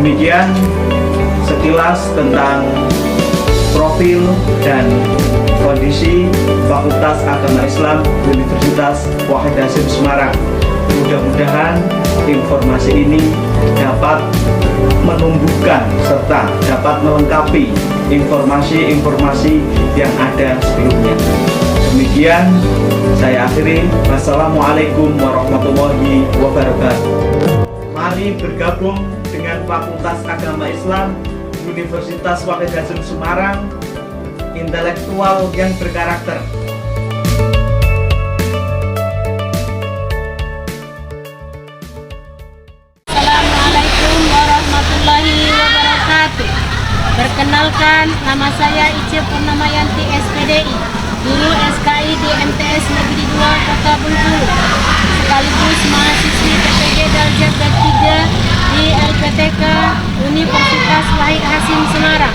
Demikian sekilas tentang profil dan kondisi Fakultas Agama Islam Universitas Wahid Hasyim Semarang. Mudah-mudahan informasi ini dapat menumbuhkan serta dapat melengkapi informasi-informasi yang ada sebelumnya. Demikian saya akhiri. Wassalamualaikum warahmatullahi wabarakatuh. Mari bergabung dengan Fakultas Agama Islam Universitas Wahid Hasyim Semarang, intelektual yang berkarakter. Assalamualaikum warahmatullahi wabarakatuh. Perkenalkan, nama saya Ice Purnamayanti SPDI, guru SKI di MTS Negeri 2 Kota Bengkulu, sekaligus mahasiswi PPG Darjat D3 di LPTK Universitas Wahid Hasyim Semarang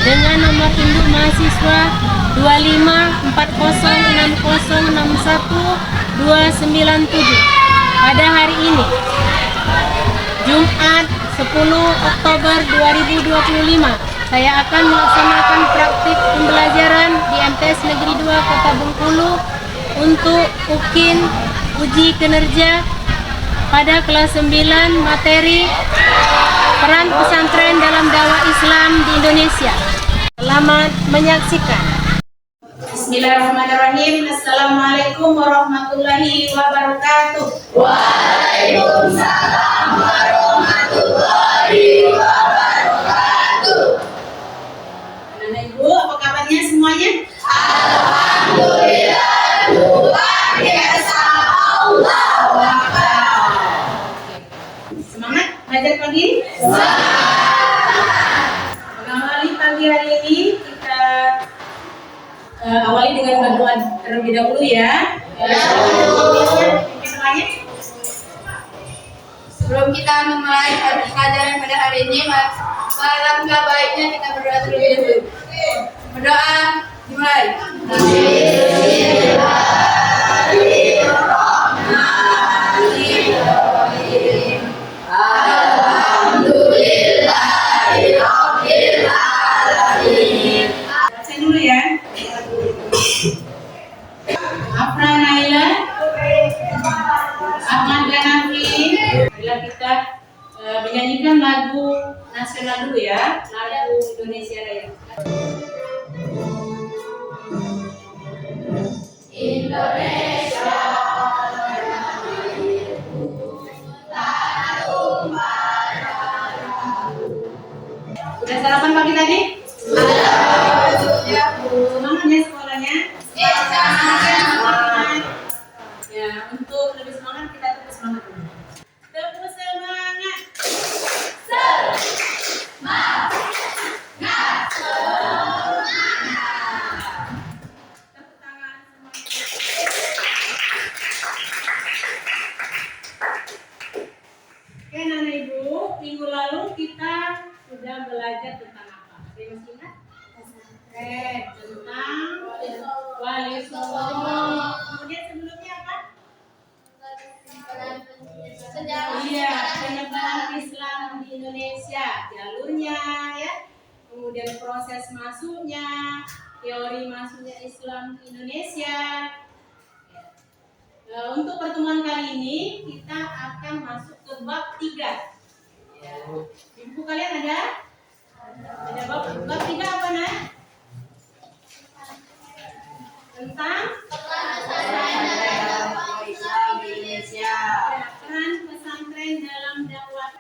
dengan nomor induk mahasiswa 25406061 pada hari ini, Jumat 10 Oktober 2025, saya akan melaksanakan praktik pembelajaran di MTS Negeri 2 Kota Bengkulu untuk UKIN uji kinerja pada kelas 9 materi peran pesantren dalam dakwah Islam di Indonesia. Selamat menyaksikan. Bismillahirrahmanirrahim. Assalamualaikum warahmatullahi wabarakatuh. Waalaikumsalam warahmatullahi wabarakatuh. Anak Ibu, apa kabarnya semuanya? Alhamdulillah, luar biasa. Allahu Akbar. Semangat belajar pagi? Mengawali pagi hari ini kita awali dengan berdoa terlebih dahulu ya. Sebelum kita memulai pelajaran pada hari ini, alangkah baiknya kita berdoa terlebih dahulu. Berdoa dimulai. Bismillahirrahmanirrahim. Alhamdulillahirabbil alamin. Baca dulu ya. Afra Naila, Ahmad Ganafi. Bila kita menyanyikan lagu nasional dulu ya, lagu Indonesia Raya. Indonesia Sudah sarapan pagi tadi? sudah. Semangat ya sekolahnya? Semangat. Ya, untuk lebih semangat kita tepuk semangat dulu. Tepuk semangat. Tepuk tangan semuanya. Oke, Nana Ibu, minggu lalu kita sudah belajar tentang apa? Ada yang masih ingat? Tentang Wali Songo. Kemudian sebelumnya apa? Iya, penyebaran Islam di Indonesia, jalurnya ya. Kemudian proses masuknya, teori masuknya Islam ke Indonesia. Untuk pertemuan kali ini kita akan masuk ke bab 3. Di buku kalian ada? Ada bab 3 apa nah? Tentang Islam di Indonesia. peran pesantren dalam dakwah.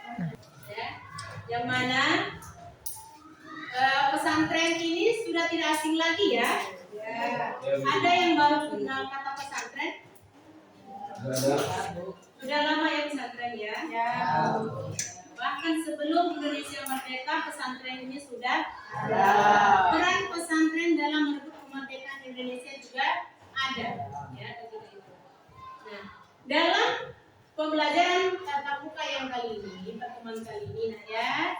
Ya, yang mana pesantren ini sudah tidak asing lagi ya. Ada yang baru kenal kata pesantren? Sudah lama ya pesantren ya. Bahkan sebelum Indonesia merdeka, pesantren ini sudah ada. Peran pesantren dalam merebut kemerdekaan Indonesia juga ada. Ya, begitu itu. Nah, dalam pembelajaran tatap muka yang kali ini, pertemuan kali ini, nah ya,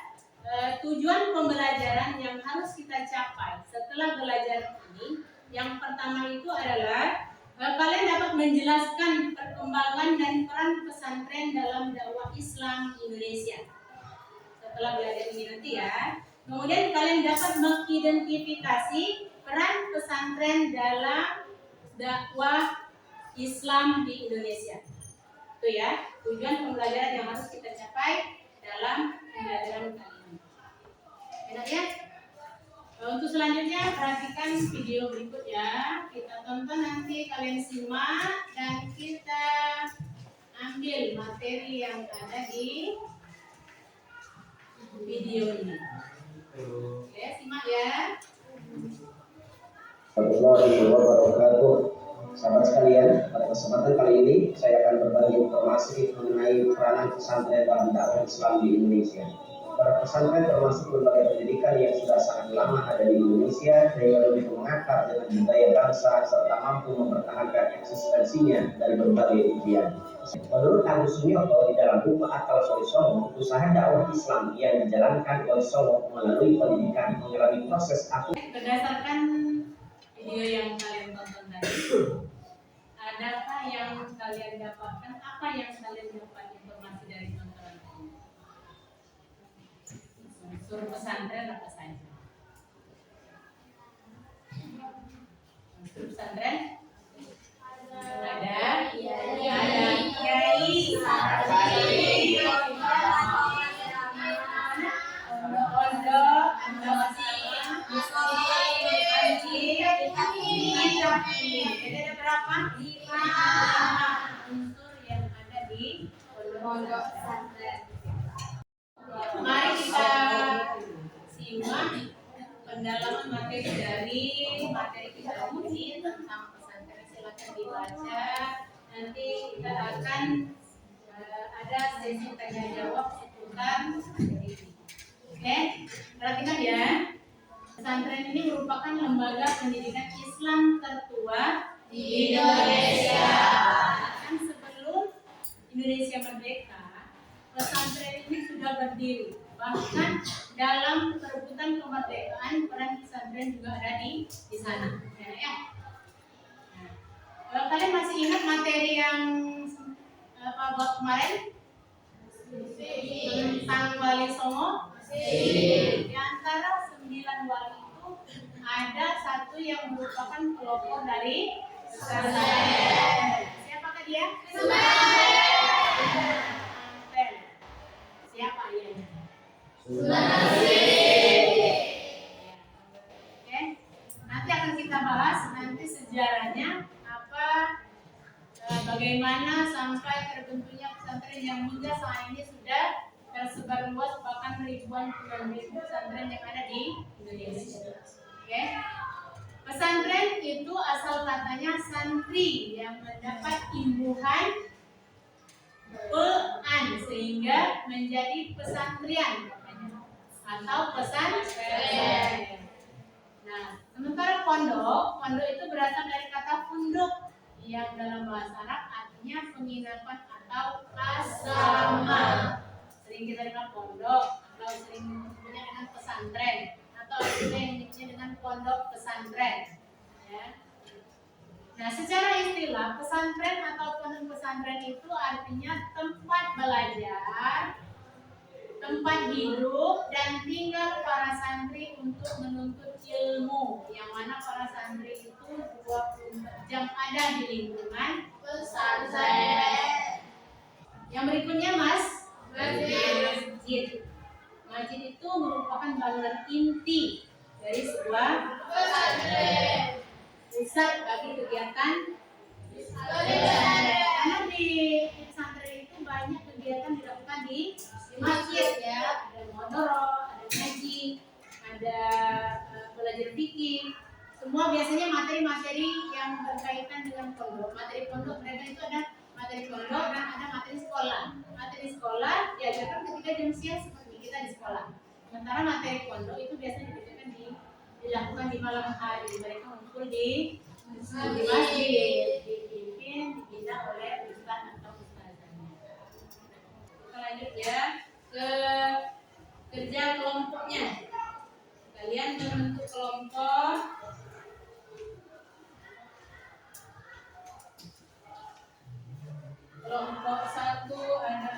tujuan pembelajaran yang harus kita capai setelah belajar ini, yang pertama itu adalah kalian dapat menjelaskan perkembangan dan peran pesantren dalam dakwah Islam di Indonesia. setelah belajar ini nanti ya. Kemudian kalian dapat mengidentifikasi peran pesantren dalam dakwah Islam di Indonesia. Itu ya, tujuan pembelajaran yang harus kita capai dalam pembelajaran kali ini. Enak ya? Untuk selanjutnya perhatikan video berikut ya. Kita tonton nanti, kalian simak dan kita ambil materi yang ada di video ini. Oke, simak ya. Warahmatullahi wabarakatuh. Sahabat sekalian, pada kesempatan kali ini saya akan berbagi informasi mengenai peranan pesantren dalam dakwah Islam di Indonesia. Para pesantren termasuk lembaga pendidikan yang sudah sangat lama ada di Indonesia sehingga lebih mengakar dengan budaya bangsa serta mampu mempertahankan eksistensinya dari berbagai ujian. Menurut Agus Sunyoto di dalam buku Akal Solo, usaha dakwah Islam yang dijalankan oleh Solo melalui pendidikan mengalami proses Berdasarkan video yang kalian tonton tadi, adakah yang kalian dapatkan? Apa yang kalian dapat informasi dari tontonan ini? Unsur pesantren apa saja? Unsur pesantren ada, ada kiai, pondok, jadi ada berapa? 5 unsur yang ada di pondok pesantren. Mari kita simak pendalaman materi dari materi kita uji tentang pesantren. Silakan dibaca. Nanti kita akan ada sesi tanya jawab seputar materi ini. Oke, perhatikan ya. Pesantren ini merupakan lembaga pendidikan Islam tertua di Indonesia. Kan sebelum Indonesia merdeka, pesantren ini sudah berdiri. Bahkan dalam perebutan kemerdekaan, peran pesantren juga ada di sana. Ya. Nah, kalian masih ingat materi yang buat kemarin tentang Wali Songo? Di antara 9 wali itu ada satu yang merupakan pelopor dari pesantren. Siapakah dia? Pesantren. Siapa ayahnya? Oke, nanti akan kita bahas nanti sejarahnya apa, bagaimana sampai terbentuknya pesantren yang hingga saat ini sudah tersebar luas, bahkan ribuan pesantren yang ada di Indonesia. Oke. Pesantren itu asal katanya santri yang mendapat imbuhan Quran sehingga menjadi pesantrian atau pesantren. Nah, sementara pondok itu berasal dari kata funduk yang dalam bahasa Arab artinya penginapan atau asrama. Sering kita dengar pondok atau sering menyebutnya dengan pesantren atau juga yang disebutnya dengan pondok pesantren ya. Nah, secara istilah pesantren atau pondok pesantren itu artinya tempat belajar, tempat hidup dan tinggal para santri untuk menuntut ilmu, yang mana para santri itu 24 jam ada di lingkungan pesantren. Yang berikutnya Mas, Masjid. Masjid itu merupakan bangunan inti dari sebuah pesantren, pusat bagi kegiatan pesantren. Karena di pesantren itu banyak kegiatan dilakukan di masjid ya, ada muhadharah, ada ngaji, ada belajar fikih. Semua biasanya materi-materi yang berkaitan dengan pondok. Materi pondok mereka itu ada materi pondok dan ada materi sekolah. Materi sekolah diajarkan ketika jam siang seperti kita di sekolah. Sementara materi pondok itu biasanya dilakukan di malam hari. Mereka ngumpul di masjid, dipimpin, dibina oleh ustaz atau ustazahnya. Selanjutnya ke kerja kelompoknya. Kalian membentuk kelompok. Kelompok 1 ada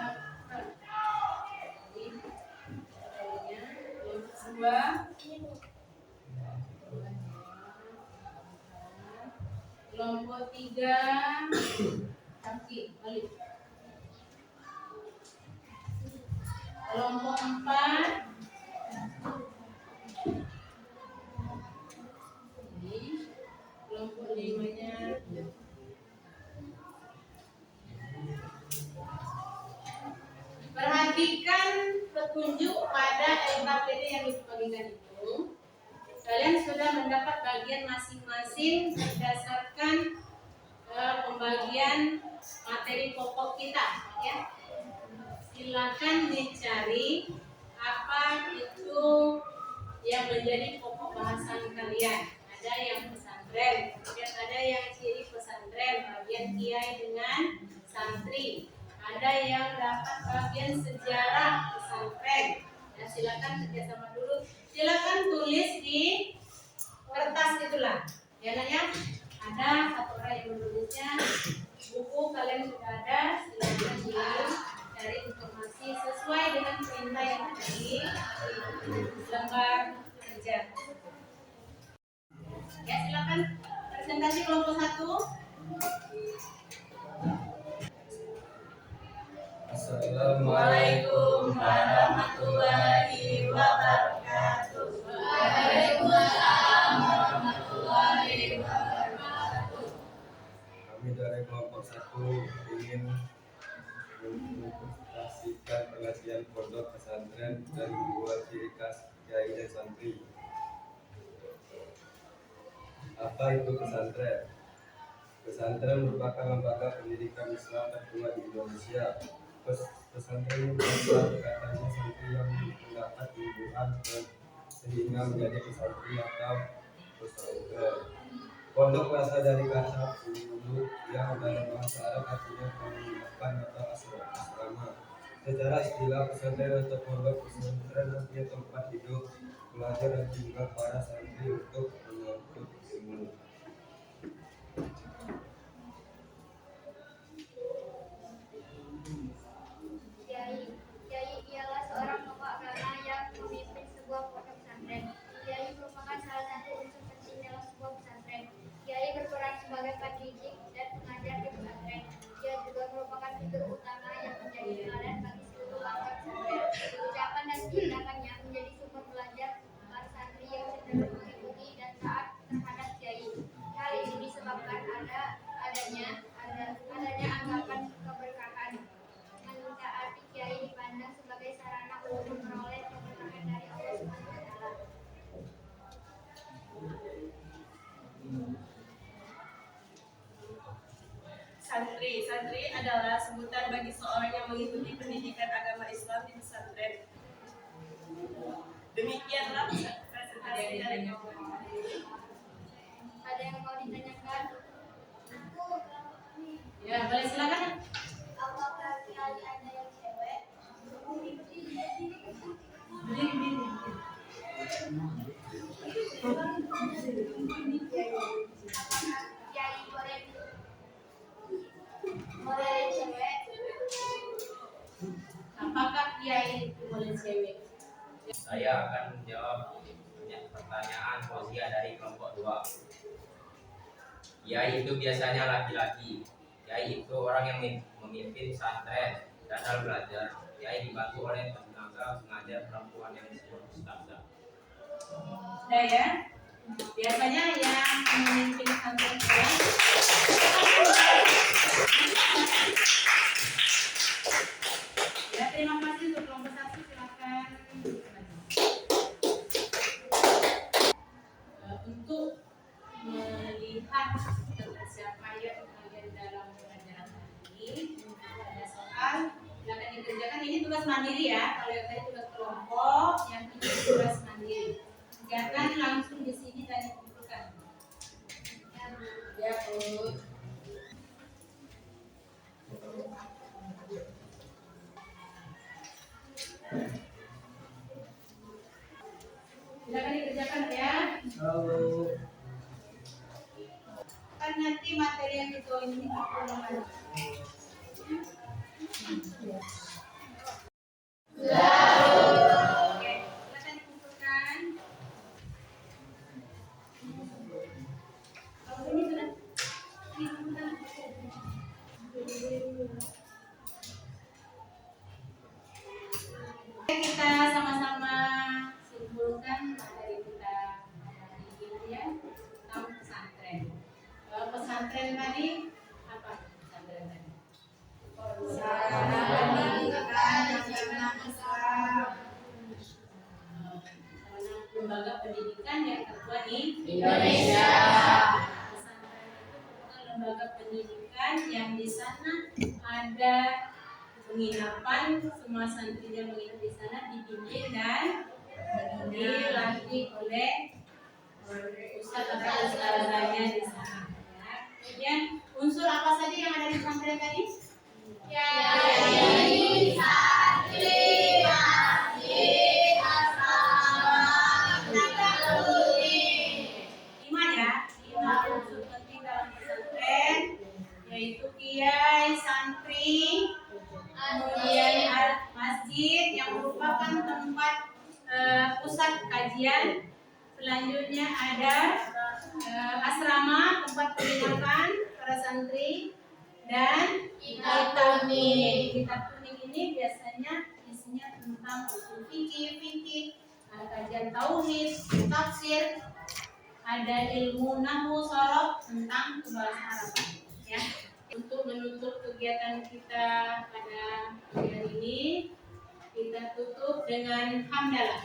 Kelompok 3 kaki balik. Kelompok 4 ini. Kelompok 5-nya perhatikan petunjuk pada LKPD yang dibagikan itu. Kalian sudah mendapat bagian masing-masing berdasarkan pembagian materi pokok kita, ya. Silakan dicari apa itu yang menjadi pokok bahasan kalian. Ada yang pesantren, kemudian ada yang ciri pesantren, bagian kiai dengan santri. Ada yang dapat bagian sejarah pesantren. Ya, silakan kerjasama dulu. Silakan tulis di kertas itulah. Ya, ya. Ada satu orang yang menulisnya. Buku kalian sudah ada. Silakan cari informasi sesuai dengan perintah yang ada di lembar kerja. Ya, silakan presentasi kelompok 1. Assalamualaikum warahmatullahi wabarakatuh. Waalaikumsalam warahmatullahi wabarakatuh. Kami dari kelompok 1 ingin mempresentasikan pengajian pondok pesantren dan 2 ciri khas kiai dan santri. Apa itu pesantren? Pesantren merupakan lembaga pendidikan Islam tertua di Indonesia. Pesantren merupakan katanya santri yang mendapat imbuhan sehingga menjadi pesantren atau pesantren. Pondok berasal dari kata ulu yang dalam bahasa Arab artinya penginapan atau asrama. Secara istilah pesantren atau pondok pesantren artinya tempat hidup, belajar dan tinggal para santri untuk menuntut ilmu. Kiai ialah seorang tokoh agama yang memimpin sebuah pondok pesantren. Kiai merupakan salah satu unsur penting dalam sebuah pesantren. Kiai berperan sebagai pendidik dan pengajar di pesantren. Dia juga merupakan figur utama yang menjadi teladan bagi seluruh warga pesantren. Ucapan dan tindakannya menjadi sumber belajar para santri yang cenderung mengikuti dan taat terhadap kiai. Hal ini disebabkan adanya anggapan keberkahan. Mentaati kiai dipandang sebagai sarana untuk memperoleh keberkahan dari Allah Subhanahu wa taala. Santri adalah sebutan bagi seorang yang mengikuti pendidikan agama Islam di pesantren. Demikianlah presentasi dari kami. Ada yang mau ditanyakan? Ya, boleh silakan. Apakah kiai ada yang cewek? Kiai boleh cewek? Apakah kiai itu boleh cewek? Saya akan menjawab pertanyaan Fozia dari kelompok 2. Kiai itu biasanya laki-laki. Kiai itu orang yang memimpin pesantren dan hal belajar. Kiai dibantu oleh tenaga pengajar perempuan yang disebut ustazah. Ada ya? Biasanya yang memimpin pesantren ya. Ya, terima kasih untuk kelompok 1, silakan. Untuk melihat tentang siapa yang bagian dalam pelajaran ini, ada soal, silakan dikerjakan. Ini tugas mandiri ya. Kalau yang tadi tugas kelompok, yang ini tugas mandiri. Jangan langsung di sini dan dikumpulkan. Ya, Bu. Silakan dikerjakan ya. Kan nanti materi yang ditulis ini lagi. Oke, silakan dikumpulkan. Kalau ini sudah pesantren tadi apa? Pesantren tadi. Lembaga pendidikan yang tertua di Indonesia. Pesantren itu merupakan lembaga pendidikan yang di sana ada penginapan, semua santrinya menginap di sana, dibimbing dan dilatih oleh ustadz atau ustazahnya di sana. Ya. Kemudian unsur apa saja yang ada di pesantren tadi? Kiai, santri, masjid, asrama, Lima ya, 5 unsur penting dalam pesantren, yaitu kiai, santri, kemudian masjid yang merupakan tempat pusat kajian. Selanjutnya ada asrama, tempat penginapan para santri, dan kitab kuning. Kitab kuning ini biasanya isinya tentang usul fikih, ada kajian tauhid, tafsir, ada ilmu nahwu sorof tentang bahasa Arab. Ya. Untuk menutup kegiatan kita pada hari ini, kita tutup dengan hamdalah.